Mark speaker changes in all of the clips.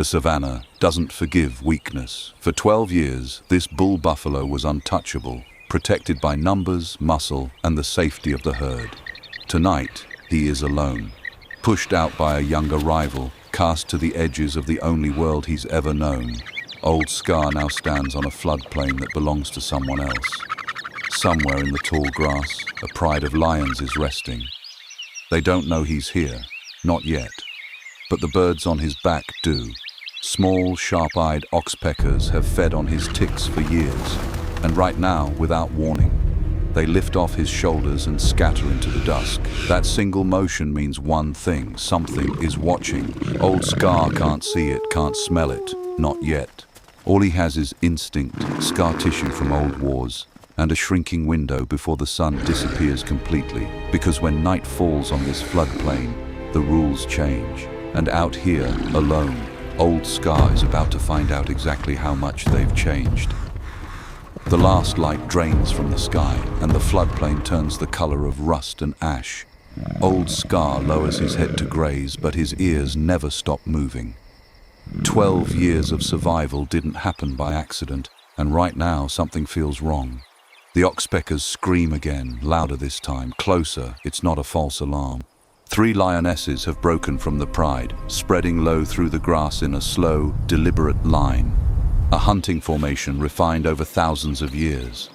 Speaker 1: The Savanna doesn't forgive weakness. For 12 years, this bull buffalo was untouchable, protected by numbers, muscle, and the safety of the herd. Tonight, he is alone, pushed out by a younger rival, cast to the edges of the only world he's ever known. Old Scar now stands on a floodplain that belongs to someone else. Somewhere in the tall grass, a pride of lions is resting. They don't know he's here, not yet. But the birds on his back do. Small, sharp-eyed oxpeckers have fed on his ticks for years, and right now, without warning, they lift off his shoulders and scatter into the dusk. That single motion means one thing: something is watching. Old Scar can't see it, can't smell it, not yet. All he has is instinct, scar tissue from old wars, and a shrinking window before the sun disappears completely. Because when night falls on this floodplain, the rules change. And out here, alone, Old Scar is about to find out exactly how much they've changed. The last light drains from the sky, and the floodplain turns the color of rust and ash. Old Scar lowers his head to graze, but his ears never stop moving. 12 years of survival didn't happen by accident, and right now something feels wrong. The oxpeckers scream again, louder this time, closer. It's not a false alarm. 3 lionesses have broken from the pride, spreading low through the grass in a slow, deliberate line. A hunting formation refined over thousands of years.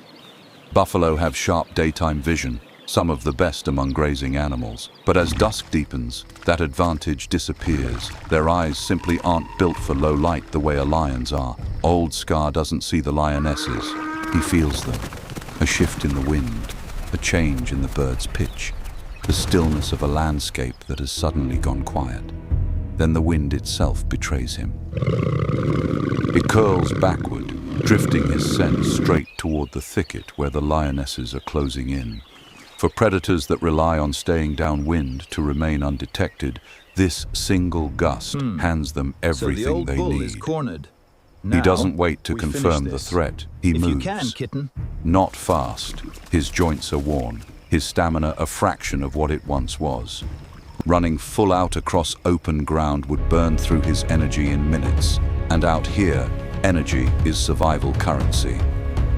Speaker 1: Buffalo have sharp daytime vision, some of the best among grazing animals. But as dusk deepens, that advantage disappears. Their eyes simply aren't built for low light the way a lion's are. Old Scar doesn't see the lionesses. He feels them. A shift in the wind, a change in the bird's pitch, the stillness of a landscape that has suddenly gone quiet. Then the wind itself betrays him. It curls backward, drifting his scent straight toward the thicket where the lionesses are closing in. For predators that rely on staying downwind to remain undetected, this single gust hands them everything they need.
Speaker 2: Is cornered.
Speaker 1: He doesn't
Speaker 2: Now,
Speaker 1: wait to
Speaker 2: we
Speaker 1: confirm
Speaker 2: finish
Speaker 1: the
Speaker 2: this.
Speaker 1: threat. He
Speaker 2: If
Speaker 1: moves.
Speaker 2: you can, kitten.
Speaker 1: Not fast. His joints are worn, his stamina a fraction of what it once was. Running full out across open ground would burn through his energy in minutes. And out here, energy is survival currency.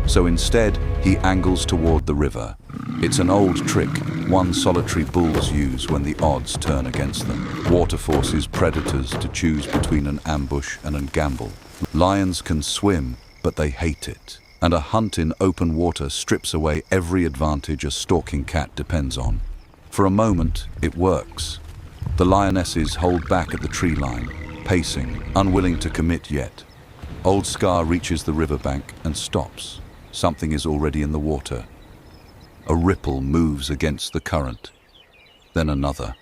Speaker 1: So instead, he angles toward the river. It's an old trick one solitary bulls use when the odds turn against them. Water forces predators to choose between an ambush and a gamble. Lions can swim, but they hate it. And a hunt in open water strips away every advantage a stalking cat depends on. For a moment, it works. The lionesses hold back at the tree line, pacing, unwilling to commit yet. Old Scar reaches the riverbank and stops. Something is already in the water. A ripple moves against the current. Then another.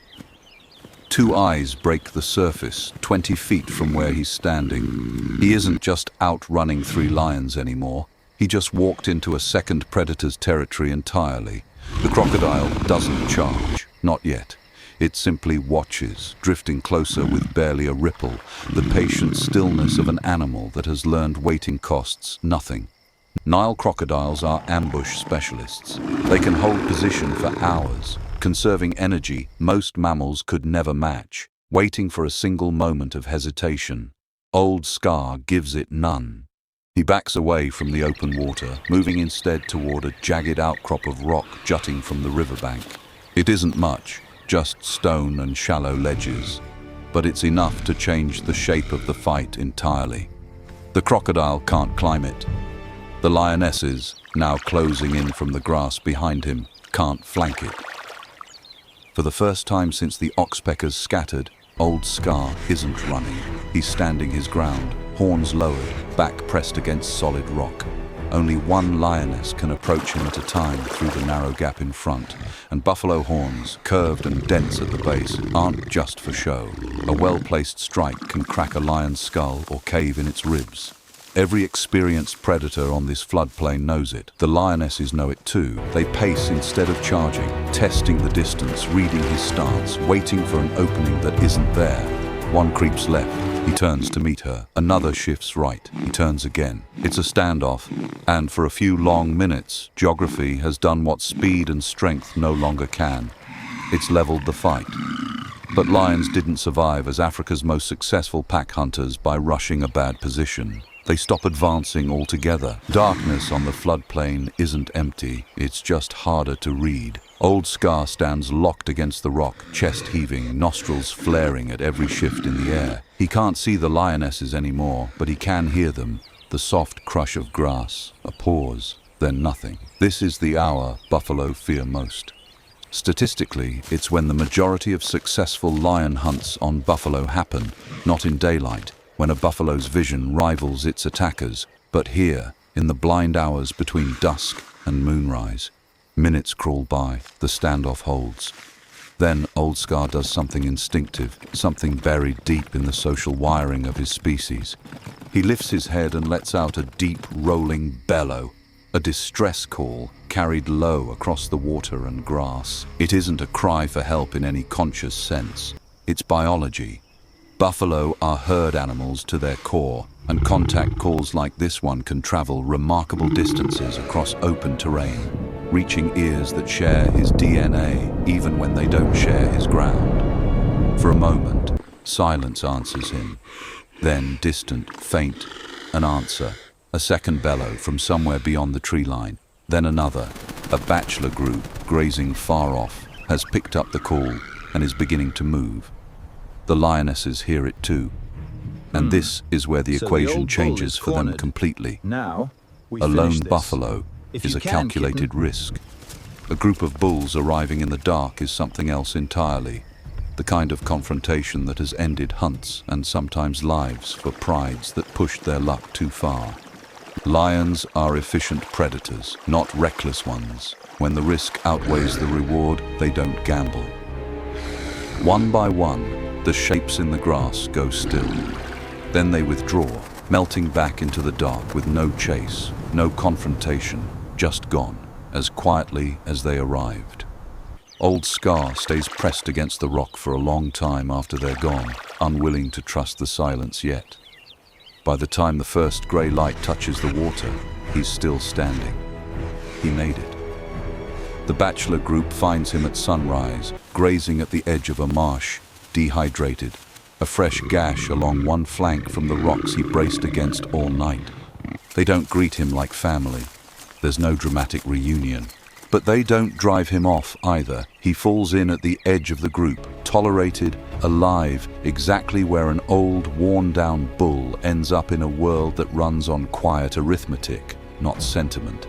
Speaker 1: 2 eyes break the surface, 20 feet from where he's standing. He isn't just outrunning 3 lions anymore. He just walked into a second predator's territory entirely. The crocodile doesn't charge, not yet. It simply watches, drifting closer with barely a ripple, the patient stillness of an animal that has learned waiting costs nothing. Nile crocodiles are ambush specialists. They can hold position for hours, conserving energy most mammals could never match, waiting for a single moment of hesitation. Old Scar gives it none. He backs away from the open water, moving instead toward a jagged outcrop of rock jutting from the riverbank. It isn't much, just stone and shallow ledges, but it's enough to change the shape of the fight entirely. The crocodile can't climb it. The lionesses, now closing in from the grass behind him, can't flank it. For the first time since the oxpeckers scattered, Old Scar isn't running. He's standing his ground, horns lowered, back pressed against solid rock. Only 1 lioness can approach him at a time through the narrow gap in front, and buffalo horns, curved and dense at the base, aren't just for show. A well-placed strike can crack a lion's skull or cave in its ribs. Every experienced predator on this floodplain knows it. The lionesses know it too. They pace instead of charging, testing the distance, reading his stance, waiting for an opening that isn't there. 1 creeps left. He turns to meet her. Another shifts right. He turns again. It's a standoff, and for a few long minutes, geography has done what speed and strength no longer can. It's leveled the fight. But lions didn't survive as Africa's most successful pack hunters by rushing a bad position. They stop advancing altogether. Darkness on the floodplain isn't empty, it's just harder to read. Old Scar stands locked against the rock, chest heaving, nostrils flaring at every shift in the air. He can't see the lionesses anymore, but he can hear them. The soft crush of grass, a pause, then nothing. This is the hour buffalo fear most. Statistically, it's when the majority of successful lion hunts on buffalo happen, not in daylight, when a buffalo's vision rivals its attackers, but here, in the blind hours between dusk and moonrise. Minutes crawl by, the standoff holds. Then Old Scar does something instinctive, something buried deep in the social wiring of his species. He lifts his head and lets out a deep, rolling bellow, a distress call carried low across the water and grass. It isn't a cry for help in any conscious sense. It's biology. Buffalo are herd animals to their core, and contact calls like this one can travel remarkable distances across open terrain, reaching ears that share his DNA even when they don't share his ground. For a moment, silence answers him. Then, distant, faint, an answer. A second bellow from somewhere beyond the tree line. Then another. A bachelor group, grazing far off, has picked up the call and is beginning to move. The lionesses hear it too. And this is where the equation changes for them completely.
Speaker 2: Now,
Speaker 1: a lone buffalo is a calculated risk. A group of bulls arriving in the dark is something else entirely. The kind of confrontation that has ended hunts and sometimes lives for prides that pushed their luck too far. Lions are efficient predators, not reckless ones. When the risk outweighs the reward, they don't gamble. One by one, the shapes in the grass go still. Then they withdraw, melting back into the dark with no chase, no confrontation, just gone, as quietly as they arrived. Old Scar stays pressed against the rock for a long time after they're gone, unwilling to trust the silence yet. By the time the first grey light touches the water, he's still standing. He made it. The bachelor group finds him at sunrise, grazing at the edge of a marsh, dehydrated, a fresh gash along one flank from the rocks he braced against all night. They don't greet him like family. There's no dramatic reunion. But they don't drive him off either. He falls in at the edge of the group, tolerated, alive, exactly where an old, worn-down bull ends up in a world that runs on quiet arithmetic, not sentiment.